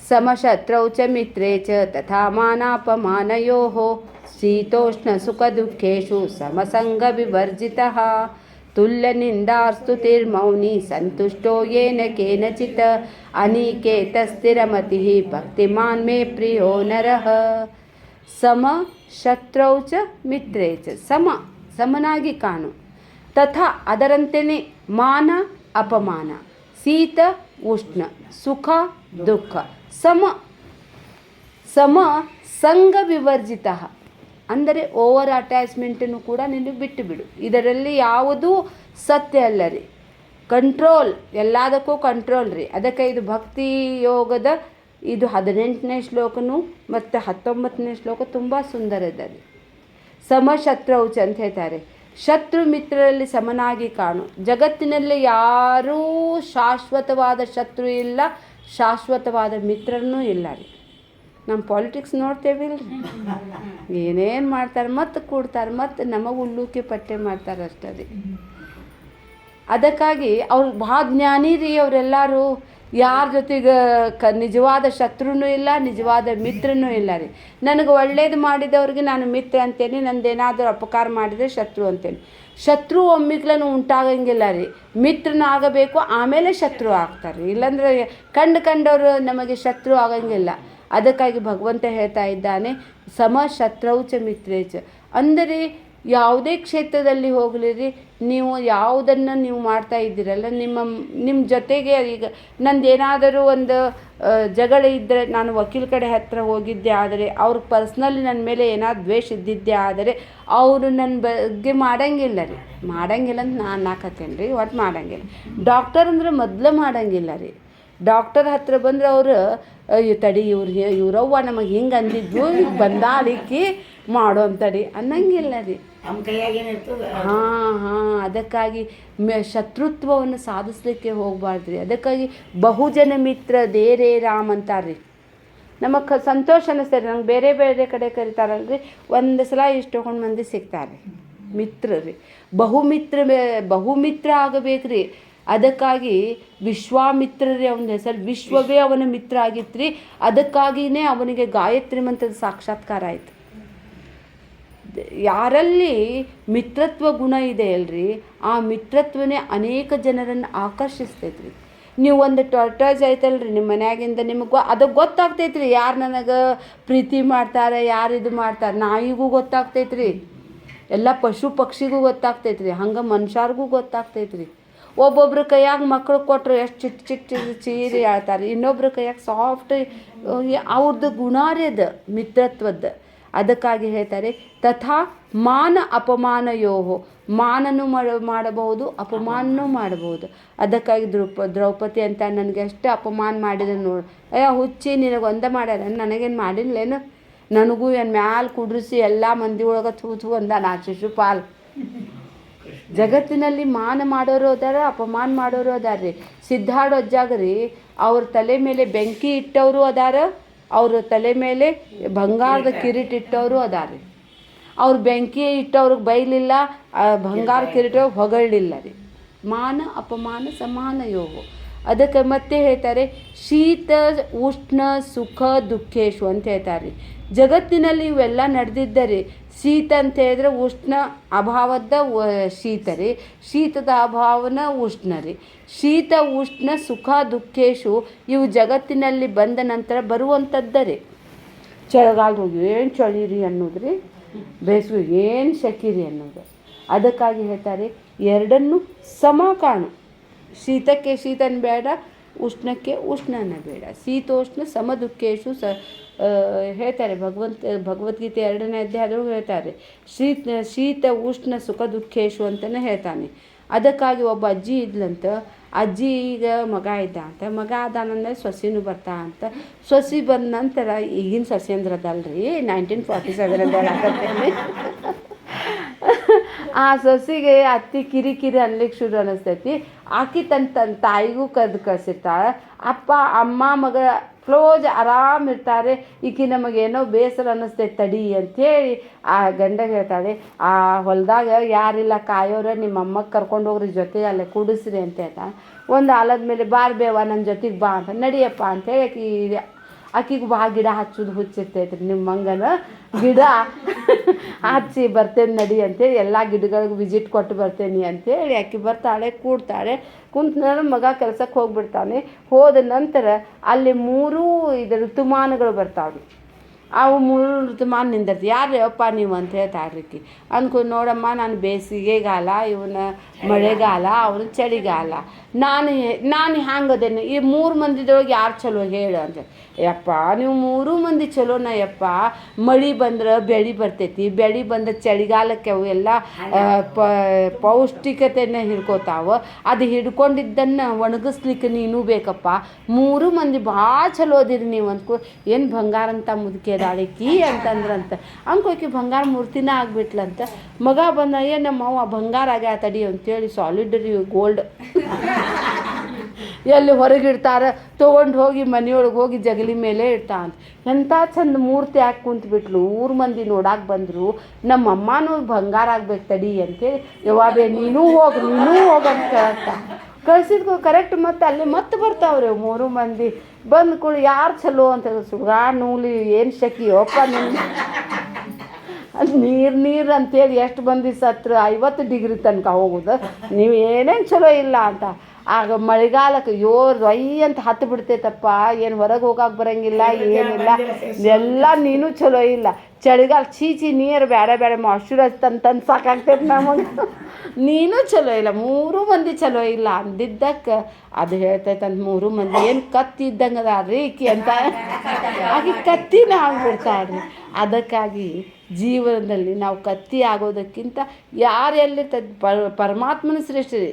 ಸಮಶತ್ರೌ ಚ ಮಿತ್ರೇ ಚ ತಥಾ ಮಾನಾಪಮಾನಯೋಃ ಶೀತೋಷ್ಣ ಸುಖ ದುಃಖೇಷು ಸಮಸಂಗ ವಿವರ್ಜಿತಃ ತುಲ್ಯನಿಂದಾಸ್ತುತಿರ್ಮೌನಿ ಸಂತುಷ್ಟೋ ಯೇನ ಕೇನಚಿತ್ ಅನಿಕೇತ ಸ್ಥಿರಮತಿಃ ಭಕ್ತಿಮಾನ್ ಮೇ ಪ್ರಿಯೋ ನರಃ. ಸಮ ಶತ್ರೌ ಚ ಮಿತ್ರೇ ಚ, ಸಮನಾಗಿ ಕಾಣು. ತಥಾ ಅದರಂತೆಯೇ ಮಾನ ಅಪಮಾನ, ಶೀತ ಉಷ್ಣ, ಸುಖ ದುಃಖ, ಸಮ ಸಂಗ ವಿವರ್ಜಿತ ಅಂದರೆ ಓವರ್ ಅಟ್ಯಾಚ್ಮೆಂಟನ್ನು ಕೂಡ ನೀನು ಬಿಟ್ಟು ಬಿಡು. ಇದರಲ್ಲಿ ಯಾವುದೂ ಸತ್ಯ ಅಲ್ಲ ರೀ. ಕಂಟ್ರೋಲ್, ಎಲ್ಲದಕ್ಕೂ ಕಂಟ್ರೋಲ್ ರೀ. ಅದಕ್ಕೆ ಇದು ಭಕ್ತಿ ಯೋಗದ ಇದು 18ನೇ ಶ್ಲೋಕನೂ ಮತ್ತು 19ನೇ ಶ್ಲೋಕ ತುಂಬ ಸುಂದರ ಇದೆ ರೀ. ಸಮಶತ್ರೌಚ ಅಂತ ಹೇಳ್ತಾರೆ. ಶತ್ರು ಮಿತ್ರರಲ್ಲಿ ಸಮನಾಗಿ ಕಾಣು. ಜಗತ್ತಿನಲ್ಲಿ ಯಾರೂ ಶಾಶ್ವತವಾದ ಶತ್ರು ಇಲ್ಲ, ಶಾಶ್ವತವಾದ ಮಿತ್ರನೂ ಇಲ್ಲ ರೀ. ನಮ್ಮ ಪಾಲಿಟಿಕ್ಸ್ ನೋಡ್ತೇವಿಲ್ಲ ರೀ, ಏನೇನು ಮಾಡ್ತಾರೆ, ಮತ್ತು ಕೂಡ್ತಾರೆ, ಮತ್ತು ನಮಗೆ ಉಲ್ಲೂಕಿ ಪಟ್ಟೆ ಮಾಡ್ತಾರೆ ಅಷ್ಟೇ ರೀ. ಅದಕ್ಕಾಗಿ ಅವ್ರು ಭಾಳ ಜ್ಞಾನಿ ರೀ ಅವರೆಲ್ಲರೂ. ಯಾರ ಜೊತೆಗೆ ನಿಜವಾದ ಶತ್ರುನೂ ಇಲ್ಲ, ನಿಜವಾದ ಮಿತ್ರನೂ ಇಲ್ಲ ರೀ. ನನಗೆ ಒಳ್ಳೇದು ಮಾಡಿದವ್ರಿಗೆ ನಾನು ಮಿತ್ರ ಅಂತೇನೆ, ನಂದೇನಾದರೂ ಅಪಕಾರ ಮಾಡಿದರೆ ಶತ್ರು ಅಂತೇನೆ. ಶತ್ರು ಒಮ್ಮಿಗ್ಲೂ ಉಂಟಾಗಂಗಿಲ್ಲ ರೀ. ಮಿತ್ರನ ಆಗಬೇಕು, ಆಮೇಲೆ ಶತ್ರು ಆಗ್ತಾರೆ. ಇಲ್ಲಾಂದ್ರೆ ಕಂಡವರು ನಮಗೆ ಶತ್ರು ಆಗಂಗಿಲ್ಲ. ಅದಕ್ಕಾಗಿ ಭಗವಂತ ಹೇಳ್ತಾ ಇದ್ದಾನೆ, ಸಮ ಶತ್ರೌ ಚ ಮಿತ್ರೇ ಚ. ಅಂದರೆ ಯಾವುದೇ ಕ್ಷೇತ್ರದಲ್ಲಿ ಹೋಗಲಿರಿ, ನೀವು ಯಾವುದನ್ನು ನೀವು ಮಾಡ್ತಾ ಇದ್ದೀರಲ್ಲ, ನಿಮ್ಮ ಜೊತೆಗೆ ಈಗ ನಂದೇನಾದರೂ ಒಂದು ಜಗಳ ಇದ್ದರೆ, ನಾನು ವಕೀಲ ಕಡೆ ಹತ್ತಿರ ಹೋಗಿದ್ದೆ ಆದರೆ ಅವ್ರಿಗೆ ಪರ್ಸ್ನಲಿ ನನ್ನ ಮೇಲೆ ಏನಾದ್ರು ದ್ವೇಷ ಇದ್ದಿದ್ದೆ ಆದರೆ ಅವರು ನನ್ನ ಬಗ್ಗೆ ಮಾಡಂಗಿಲ್ಲ ರೀ. ಮಾಡಂಗಿಲ್ಲ ಅಂತ ನಾನು ಹಾಕತ್ತೇನೆ ರೀ, ಒಟ್ಟು ಮಾಡಂಗಿಲ್ಲ. ಡಾಕ್ಟರ್ ಅಂದ್ರೆ ಮೊದಲು ಮಾಡಂಗಿಲ್ಲ ರೀ. ಡಾಕ್ಟರ್ ಹತ್ರ ಬಂದ್ರೆ ಅವರು ತಡಿ ಇವ್ರವ್ವ ನಮಗೆ ಹಿಂಗೆ ಅಂದಿದ್ವು, ಬಂದಾಳಿಕ್ಕಿ ಮಾಡೋ ಅಂತಡಿ ಅನ್ನಂಗಿಲ್ಲ ರೀ. ಅದಕ್ಕಾಗಿ ಶತ್ರುತ್ವವನ್ನು ಸಾಧಿಸ್ಲಿಕ್ಕೆ ಹೋಗಬಾರ್ದ್ರಿ. ಅದಕ್ಕಾಗಿ ಬಹುಜನ ಮಿತ್ರ ದೇರೇ ರಾಮ್ ಅಂತಾರ್ರಿ. ನಮಗೆ ಸಂತೋಷ ಅನ್ನಿಸ್ತಾರೆ. ನಂಗೆ ಬೇರೆ ಬೇರೆ ಕಡೆ ಕರಿತಾರಲ್ರಿ, ಒಂದು ಸಲ ಇಷ್ಟೊಂದು ಮಂದಿ ಸಿಗ್ತಾರೆ ಮಿತ್ರ ರೀ. ಬಹುಮಿತ್ರ ಆಗಬೇಕ್ರಿ. ಅದಕ್ಕಾಗಿ ವಿಶ್ವಾಮಿತ್ರ ರೀ ಅವನ ಹೆಸರು. ವಿಶ್ವವೇ ಅವನ ಮಿತ್ರ ಆಗಿತ್ತು ರೀ. ಅದಕ್ಕಾಗಿಯೇ ಅವನಿಗೆ ಗಾಯತ್ರಿ ಮಂತ್ರದ ಸಾಕ್ಷಾತ್ಕಾರ ಆಯಿತು. ಯಾರಲ್ಲಿ ಮಿತ್ರತ್ವ ಗುಣ ಇದೆ ಅಲ್ರಿ, ಆ ಮಿತ್ರತ್ವನೇ ಅನೇಕ ಜನರನ್ನು ಆಕರ್ಷಿಸ್ತೈತ್ರಿ. ನೀವು ಒಂದು ಟರ್ಟಸ್ ಐತಲ್ರಿ ನಿಮ್ಮ ಮನ್ಯಾಗಿಂದ, ನಿಮಗೆ ಅದಕ್ಕೆ ಗೊತ್ತಾಗ್ತೈತ್ರಿ ಯಾರು ನನಗೆ ಪ್ರೀತಿ ಮಾಡ್ತಾರೆ, ಯಾರು ಇದು ಮಾಡ್ತಾರೆ. ನಾಯಿಗೂ ಗೊತ್ತಾಗ್ತೈತ್ರಿ, ಎಲ್ಲ ಪಶು ಪಕ್ಷಿಗೂ ಗೊತ್ತಾಗ್ತೈತ್ರಿ, ಹಂಗೆ ಮನುಷ್ಯರಿಗೂ ಗೊತ್ತಾಗ್ತೈತ್ರಿ. ಒಬ್ಬೊಬ್ರ ಕೈಯಾಗ ಮಕ್ಕಳು ಕೊಟ್ಟರು ಎಷ್ಟು ಚಿಕ್ಕ ಚೀರಿ ಹೇಳ್ತಾರೆ, ಇನ್ನೊಬ್ರ ಕೈಯಾಗ ಸಾಫ್ಟ್. ಅವ್ರದ್ದು ಗುಣ ರೀ ಅದು ಮಿತ್ರತ್ವದ್ದು. ಅದಕ್ಕಾಗಿ ಹೇಳ್ತಾರೆ ತಥಾ ಮಾನ ಅಪಮಾನಯೋಹೋ. ಮಾನನೂ ಮಾಡಬಹುದು, ಅಪಮಾನನೂ ಮಾಡಬಹುದು. ಅದಕ್ಕಾಗಿ ದ್ರೌಪದಿ ಅಂತ ನನಗೆ ಎಷ್ಟು ಅಪಮಾನ ಮಾಡಿದೆ ನೋಡಿ, ಹುಚ್ಚಿ ನಿನಗೆ ಒಂದೇ ಮಾಡ್ಯಾರ, ನನಗೇನು ಮಾಡಿಲ್ಲೇನು, ನನಗೂ ಏನು ಮ್ಯಾಲೆ ಕುಡ್ರಿಸಿ ಎಲ್ಲ ಮಂದಿ ಒಳಗೆ ಥೂ ಅಂದ ನಾ ಶಿಶುಪಾಲ್. ಜಗತ್ತಿನಲ್ಲಿ ಮಾನ ಮಾಡೋರು ಅದಾರ, ಅಪಮಾನ ಮಾಡೋರು ಅದಾರ ರೀ. ಸಿದ್ಧಾರ್ಥ ಅಜ್ಜಾಗ ರೀ ಅವ್ರ ತಲೆ ಮೇಲೆ ಬೆಂಕಿ ಇಟ್ಟವರು ಅದಾರ, ಅವ್ರ ತಲೆ ಮೇಲೆ ಬಂಗಾರದ ಕಿರೀಟ ಇಟ್ಟವರು ಅದಾರ ರೀ. ಅವ್ರು ಬೆಂಕಿ ಇಟ್ಟವ್ರಿಗೆ ಬೈಲಿಲ್ಲ, ಬಂಗಾರ ಕಿರೀಟ ಹೊಗಳಿಲ್ಲ ರೀ. ಮಾನ ಅಪಮಾನ ಸಮಾನ ಯೋಗ. ಅದಕ್ಕೆ ಮತ್ತೆ ಹೇಳ್ತಾರೆ ಶೀತ ಉಷ್ಣ ಸುಖ ದುಃಖೇಶು ಅಂತ ಹೇಳ್ತಾರೆ ರೀ. ಜಗತ್ತಿನಲ್ಲಿ ಇವೆಲ್ಲ ನಡೆದಿದ್ದರೆ ಶೀತ ಅಂತ ಹೇಳಿದ್ರೆ ಉಷ್ಣ ಅಭಾವದ ಶೀತ ರೀ, ಶೀತದ ಅಭಾವನ ಉಷ್ಣ ರೀ. ಶೀತ ಉಷ್ಣ ಸುಖ ದುಃಖೇಶು ಇವು ಜಗತ್ತಿನಲ್ಲಿ ಬಂದ ನಂತರ ಬರುವಂಥದ್ದ ರೀ. ಚಳಿಗಾಲದಾಗ ಏನು ಚಳಿ ರೀ ಅನ್ನೋದ್ರಿ, ಬೇಸಿಗೆ ಏನು ಶೆಕಿರಿ ಅನ್ನೋದು. ಅದಕ್ಕಾಗಿ ಹೇಳ್ತಾರೆ ಎರಡನ್ನೂ ಸಮ ಕಾಣು. ಶೀತಕ್ಕೆ ಶೀತನ ಬೇಡ, ಉಷ್ಣಕ್ಕೆ ಉಷ್ಣನ ಬೇಡ. ಶೀತೋಷ್ಣ ಸಮ ದುಃಖೇಶು ಹೇಳ್ತಾರೆ ಭಗವದ್ಗೀತೆ 2ನೇ ಅಧ್ಯಾಯದೊಳಗೆ ಹೇಳ್ತಾರೆ ಶೀತ ಉಷ್ಣ ಸುಖ ದುಃಖೇಶು ಅಂತಲೇ ಹೇಳ್ತಾನೆ. ಅದಕ್ಕಾಗಿ ಒಬ್ಬ ಅಜ್ಜಿ ಇದ್ಲಂತ, ಅಜ್ಜಿ ಈಗ ಮಗ ಇದ್ದ ಅಂತ, ಮಗ ಅದಾನಂದ್ರೆ ಸೊಸೆನೂ ಬರ್ತಾ ಅಂತ. ಸೊಸೆ ಬಂದ ನಂತರ ಈಗಿನ ಸೊಸೆ ಅಂದ್ರದಲ್ರಿ 1947 ಹೇಳಕತ್ತೇನೆ. ಆ ಸೊಸಿಗೆ ಅತ್ತಿ ಕಿರಿಕಿರಿ ಅನ್ಲಿಕ್ಕೆ ಶುರು ಅನ್ನಿಸ್ತೈತಿ. ಆಕಿ ತನ್ನ ತಾಯಿಗೂ ಕಳ್ಸಿರ್ತಾಳೆ. ಅಪ್ಪ ಅಮ್ಮ ಮಗ ಕ್ಲೋಸ್ ಆರಾಮಿರ್ತಾರೆ. ಈಕಿ ನಮಗೇನೋ ಬೇಸರ ಅನ್ನಿಸ್ತೈತೆ ತಡಿ ಅಂಥೇಳಿ ಆ ಗಂಡಗೆ ಹೇಳ್ತಾಳೆ, ಆ ಹೊಲದಾಗ ಯಾರಿಲ್ಲ ಕಾಯೋರ ನಿಮ್ಮ ಅಮ್ಮಗೆ ಕರ್ಕೊಂಡು ಹೋಗ್ರಿ ಜೊತೆ ಅಲ್ಲೇ ಕೂಡಿಸ್ರಿ ಅಂತ ಹೇಳ್ತಾಳೆ. ಒಂದು ಆಲದ ಮೇಲೆ ಬಾರ್ ಬೇವ ನನ್ನ ಜೊತೆಗೆ ಬಾ ಅಂತ, ನಡಿಯಪ್ಪ ಅಂತೇಳಿ ಆಕಿಗೆ ಬಾ ಗಿಡ ಹಚ್ಚೋದು ಹುಚ್ಚಿರ್ತೈತ್ರಿ. ನಿಮ್ಮ ಮಂಗನ ಗಿಡ ಹಚ್ಚಿ ಬರ್ತೇನೆ ನಡಿ ಅಂತೇಳಿ ಎಲ್ಲ ಗಿಡಗಳಿಗೆ ವಿಸಿಟ್ ಕೊಟ್ಟು ಬರ್ತೇನೆ ಅಂತೇಳಿ ಆಕಿ ಬರ್ತಾಳೆ, ಕೂಡ್ತಾಳೆ. ಕುಂತ ಮಗ ಕೆಲಸಕ್ಕೆ ಹೋಗ್ಬಿಡ್ತಾನೆ. ಹೋದ ನಂತರ ಅಲ್ಲಿ 3 ಋತುಮಾನಗಳು ಬರ್ತಾವೆ. ಅವು 3 ಋತುಮಾನ ನಿಂದಿರ್ತಿ. ಯಾರು ಅಪ್ಪ ನೀವು ಅಂತ ಹೇಳ್ತಾರ್ರಿಕಿ. ಅಂದ್ಕೊಂಡು ನೋಡಮ್ಮ, ನಾನು ಬೇಸಿಗೆಗಾಲ, ಇವನ ಮಳೆಗಾಲ, ಅವನು ಚಳಿಗಾಲ. ನಾನು ಹ್ಯಾಂಗದೇನೆ ಈ 3 ಮಂದಿದೊಳಗೆ ಯಾರು ಚಲೋ ಹೇಳು ಅಂತ. ಯಪ್ಪ ನೀವು 3 ಮಂದಿ ಚಲೋನ ಯಪ್ಪ. ಮಳೆ ಬಂದ್ರೆ ಬೆಳೆ ಬರ್ತೈತಿ, ಬೆಳೆ ಬಂದ್ರೆ ಚಳಿಗಾಲಕ್ಕೆ ಅವು ಎಲ್ಲ ಪೌಷ್ಟಿಕತೆಯನ್ನು ಹಿಡ್ಕೋತಾವ. ಅದು ಹಿಡ್ಕೊಂಡಿದ್ದನ್ನು ಒಣಗಿಸ್ಲಿಕ್ಕೆ ನೀನು ಬೇಕಪ್ಪ. 3 ಮಂದಿ ಭಾಳ ಚಲೋ ಅದಿರಿ ನೀವು ಅಂದ್ಕೊ. ಏನು ಬಂಗಾರ ಅಂತ ಮುದುಕೆ ಅದಾಳಿಕಿ ಅಂತಂದ್ರಂತ. ಅಂಕೋಕಿ ಬಂಗಾರ ಮೂರ್ತಿನ ಆಗ್ಬಿಟ್ಲಂತ. ಮಗ ಬಂದ, ನಮ್ಮ ಅವ್ವ ಬಂಗಾರ ಆಗ್ಯಾ ತಡಿ ಅಂತೇಳಿ ಸಾಲಿಡರಿ ಗೋಲ್ಡ್ ಎಲ್ಲಿ ಹೊರಗಿಡ್ತಾರೆ, ತೊಗೊಂಡು ಹೋಗಿ ಮನೆಯೊಳಗೆ ಹೋಗಿ ಜಗಲಿ ಮೇಲೆ ಇಡ್ತಾ ಅಂತ. ಎಂಥ ಚಂದ ಮೂರ್ತಿ ಹಾಕಿ ಕುಂತ್ಬಿಟ್ಲು. 3 ಮಂದಿ ನೋಡಕ್ಕೆ ಬಂದರು. ನಮ್ಮ ಅಮ್ಮನೂ ಬಂಗಾರ ಆಗ್ಬೇಕು ತಡಿ ಅಂತೇಳಿ, ಯಾವಾಗೇ ನೀನೂ ಹೋಗಂತ ಕೇಳ್ತಾ ಕಳ್ಸಿದ್ಕೊ ಕರೆಕ್ಟ್. ಮತ್ತು ಅಲ್ಲಿ ಮತ್ತೆ ಬರ್ತಾವ್ರಿ 3 ಮಂದಿ. ಬಂದು ಕೂಡ ಯಾರು ಚಲೋ ಅಂತ ಸುಡ್ಗಾಡು ನೂಲಿ ಏನು ಶಕಿಯೋಪ್ಪ ನಿನ್ನ ನೀರು ಅಂತೇಳಿ ಎಷ್ಟು ಮಂದಿ ಸತ್ರು 50 ಡಿಗ್ರಿ ತನಕ ಹೋಗೋದು. ನೀವು ಏನೇನು ಚಲೋ ಇಲ್ಲ ಅಂತ. ಆಗ ಮಳೆಗಾಲಕ್ಕೆ ರೊಯ್ ಅಂತ ಹತ್ತು ಬಿಡ್ತೈತಪ್ಪ. ಏನು ಹೊರಗೆ ಹೋಗಕ್ಕೆ ಬರೋಂಗಿಲ್ಲ, ಏನಿಲ್ಲ, ಎಲ್ಲ ನೀನು ಚಲೋ ಇಲ್ಲ. ಚಳಿಗಾಲ ಚೀಚಿ ನೀರು ಬೇಡ ಮಾಯ್ಶ್ಚರೈಸ್ ತಂದು ಸಾಕಾಗ್ತೈತೆ ನಮಗೆ. ನೀನು ಚಲೋ ಇಲ್ಲ, 3 ಮಂದಿ ಚಲೋ ಇಲ್ಲ ಅಂದಿದ್ದಕ್ಕೆ ಅದು ಹೇಳ್ತೈತಂತ. 3 ಮಂದಿ ಏನು ಕತ್ತಿ ಇದ್ದಂಗೆ ಅದಾಳ್ರಿ ಈಕಿ ಅಂತ. ಆಕೆ ಕತ್ತಿನ ಆಗ್ಬಿಡ್ತಾಳ್ರಿ. ಅದಕ್ಕಾಗಿ ಜೀವನದಲ್ಲಿ ನಾವು ಕತ್ತಿ ಆಗೋದಕ್ಕಿಂತ ಯಾರೆಲ್ಲಿರ್ತದೆ ಪರಮಾತ್ಮನ ಸೃಷ್ಟಿ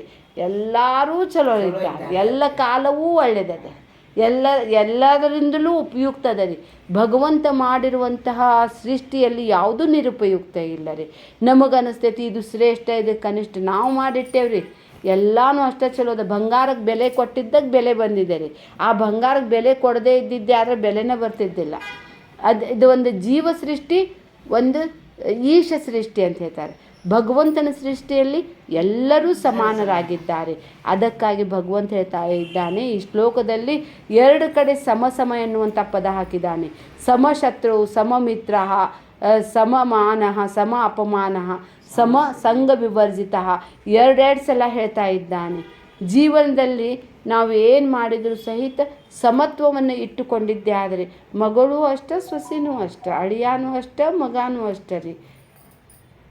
ಎಲ್ಲರೂ ಚಲೋ ಇದ್ದಾರೆ. ಎಲ್ಲ ಕಾಲವೂ ಒಳ್ಳೆಯದದೆ, ಎಲ್ಲದರಿಂದಲೂ ಉಪಯುಕ್ತ ಅದ ರೀ. ಭಗವಂತ ಮಾಡಿರುವಂತಹ ಸೃಷ್ಟಿಯಲ್ಲಿ ಯಾವುದೂ ನಿರುಪಯುಕ್ತ ಇಲ್ಲ ರೀ. ನಮಗನಿಸ್ತೈತಿ ಇದು ಶ್ರೇಷ್ಠ, ಇದು ಕನಿಷ್ಠ. ನಾವು ಮಾಡಿಟ್ಟೇವ್ರಿ. ಎಲ್ಲನೂ ಅಷ್ಟೇ ಚಲೋ ಅದ. ಬಂಗಾರಕ್ಕೆ ಬೆಲೆ ಕೊಟ್ಟಿದ್ದಾಗ ಬೆಲೆ ಬಂದಿದೆ ರೀ. ಆ ಬಂಗಾರಕ್ಕೆ ಬೆಲೆ ಕೊಡದೇ ಇದ್ದಿದ್ದೆ ಆದರೆ ಬೆಲೆನೇ ಬರ್ತಿದ್ದಿಲ್ಲ. ಇದು ಒಂದು ಜೀವ ಸೃಷ್ಟಿ, ಒಂದು ಈಶ ಸೃಷ್ಟಿ ಅಂತ ಹೇಳ್ತಾರೆ. ಭಗವಂತನ ಸೃಷ್ಟಿಯಲ್ಲಿ ಎಲ್ಲರೂ ಸಮಾನರಾಗಿದ್ದಾರೆ. ಅದಕ್ಕಾಗಿ ಭಗವಂತ ಹೇಳ್ತಾ ಇದ್ದಾನೆ ಈ ಶ್ಲೋಕದಲ್ಲಿ 2 ಕಡೆ ಸಮ ಎನ್ನುವಂಥ ಪದ ಹಾಕಿದ್ದಾನೆ. ಸಮಶತ್ರು, ಸಮಮಿತ್ರ, ಸಮಮಾನ, ಸಮ ಅಪಮಾನ, ಸಮ ಸಂಘ ವಿವರ್ಜಿತ, 2 ಸಲ ಹೇಳ್ತಾ ಇದ್ದಾನೆ. ಜೀವನದಲ್ಲಿ ನಾವು ಏನು ಮಾಡಿದರೂ ಸಹಿತ ಸಮತ್ವವನ್ನು ಇಟ್ಟುಕೊಂಡಿದ್ದೇ ಆದರೆ ಮಗಳೂ ಅಷ್ಟೇ, ಸೊಸೆನೂ ಅಷ್ಟೇ, ಅಳಿಯಾನೂ ಅಷ್ಟೇ, ಮಗನೂ ಅಷ್ಟೇ ರೀ.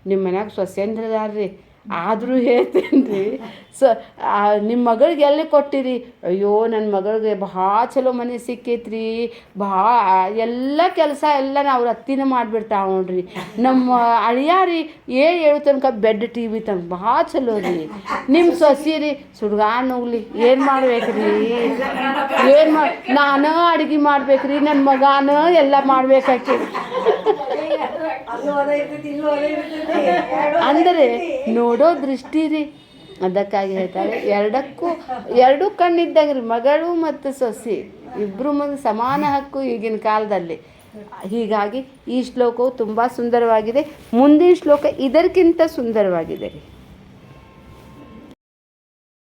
ನಿಮ್ಮ ಮನ್ಯಾಗ ಸೊಸೆಂದ್ರದಾರ್ರಿ, ಆದರೂ ಹೇಳ್ತೇನೆ ರೀ. ನಿಮ್ಮ ಮಗಳಿಗೆ ಎಲ್ಲಿ ಕೊಟ್ಟಿರಿ? ಅಯ್ಯೋ ನನ್ನ ಮಗಳಿಗೆ ಭಾಳ ಚಲೋ ಮನೆ ಸಿಕ್ಕೈತ್ರಿ, ಎಲ್ಲ ಕೆಲಸ ಎಲ್ಲ ಅವ್ರ ಅತ್ತಿನ ಮಾಡಿಬಿಡ್ತಾವೆ ನೋಡ್ರಿ. ನಮ್ಮ ಅಳಿಯಾರಿ 7 ತನಕ ಬೆಡ್ TV ತನಕ ಭಾಳ ಚಲೋ ರೀ. ನಿಮ್ಮ ಸೊಸಿ ರೀ ಸುಡ್ಗಾಡ್ ಹೋಗ್ಲಿ, ಏನು ಮಾಡ್ಬೇಕ್ರಿ? ನಾನು ಅಡುಗೆ ಮಾಡ್ಬೇಕ್ರಿ, ನನ್ನ ಮಗನ ಎಲ್ಲ ಮಾಡ್ಬೇಕಾಕಿ ಅಂದರೆ ನೋಡೋ ದೃಷ್ಟಿ ರೀ. ಅದಕ್ಕಾಗಿ ಹೇಳ್ತಾರೆ 2 ಕಣ್ಣಿದ್ದಾಗ ರೀ. ಮಗಳು ಮತ್ತು ಸೊಸಿ ಇಬ್ಬರು ಮಂದಿ ಸಮಾನ ಹಕ್ಕು ಈಗಿನ ಕಾಲದಲ್ಲಿ. ಹೀಗಾಗಿ ಈ ಶ್ಲೋಕವು ತುಂಬ ಸುಂದರವಾಗಿದೆ. ಮುಂದಿನ ಶ್ಲೋಕ ಇದಕ್ಕಿಂತ ಸುಂದರವಾಗಿದೆ ರೀ.